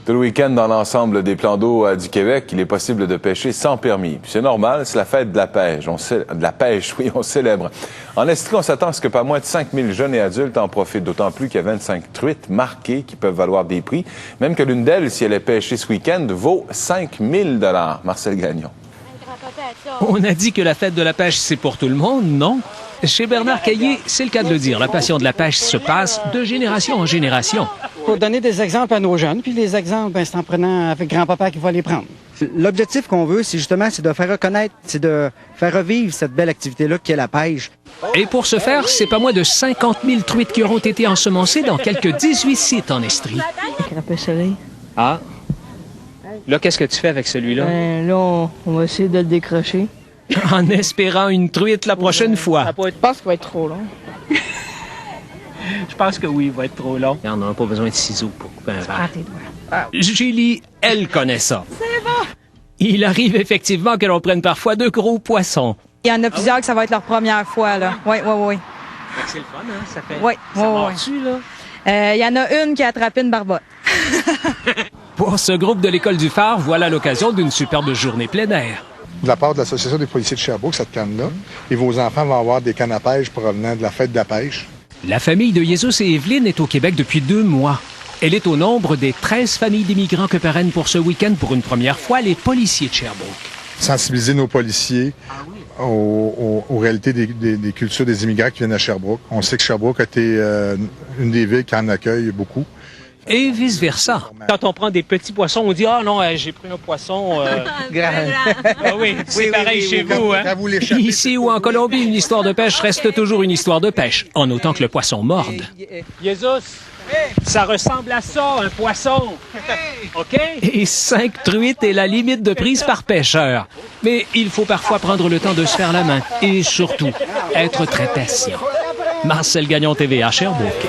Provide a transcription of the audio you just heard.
Tout le week-end, dans l'ensemble des plans d'eau du Québec, il est possible de pêcher sans permis. Puis c'est normal, c'est la fête de la pêche. On célèbre. En Estrie, on s'attend à ce que pas moins de 5000 jeunes et adultes en profitent, d'autant plus qu'il y a 25 truites marquées qui peuvent valoir des prix. Même que l'une d'elles, si elle est pêchée ce week-end, vaut 5000 $. Marcel Gagnon. On a dit que la fête de la pêche, c'est pour tout le monde, non? Chez Bernard Caillé, c'est le cas de le dire. La passion de la pêche se passe de génération en génération. Il faut donner des exemples à nos jeunes, puis les exemples, c'est en prenant avec grand-papa qui va les prendre. L'objectif qu'on veut, c'est justement de faire reconnaître, c'est de faire revivre cette belle activité-là qui est la pêche. Et pour ce faire, c'est pas moins de 50 000 truites qui auront été ensemencées dans quelques 18 sites en Estrie. Crapet soleil. Ah. Là, qu'est-ce que tu fais avec celui-là? Là, on va essayer de le décrocher. En espérant une truite la prochaine fois. Je pense qu'il va être trop long. Je pense que oui, il va être trop long. On n'a pas besoin de ciseaux pour couper un verre. Tes doigts. Julie, elle connaît ça. C'est bon! Il arrive effectivement que l'on prenne parfois de gros poissons. Il y en a plusieurs que ça va être leur première fois, là. Oui. C'est le fun, hein? Ça fait... Oui. là? Il y en a une qui a attrapé une barbotte. Pour ce groupe de l'École du Phare, voilà l'occasion d'une superbe journée plein air. De la part de l'Association des policiers de Sherbrooke, cette canne-là, et vos enfants vont avoir des cannes à pêche provenant de la fête de la pêche. La famille de Jesus et Evelyne est au Québec depuis 2 mois. Elle est au nombre des 13 familles d'immigrants que parrainent pour ce week-end pour une première fois les policiers de Sherbrooke. Sensibiliser nos policiers aux réalités des cultures des immigrants qui viennent à Sherbrooke. On sait que Sherbrooke a été une des villes qui en accueille beaucoup. Et vice-versa. Quand on prend des petits poissons, on dit « Ah non, j'ai pris un poisson grand. » Ah oui, c'est pareil chez vous. Hein? Ici ou en Colombie, une histoire de pêche reste toujours une histoire de pêche, en autant que le poisson morde. Jesus, ça ressemble à ça, un poisson. OK? Et 5 truites est la limite de prise par pêcheur. Mais il faut parfois prendre le temps de se faire la main et surtout, être très patient. Marcel Gagnon, TVA, Sherbrooke.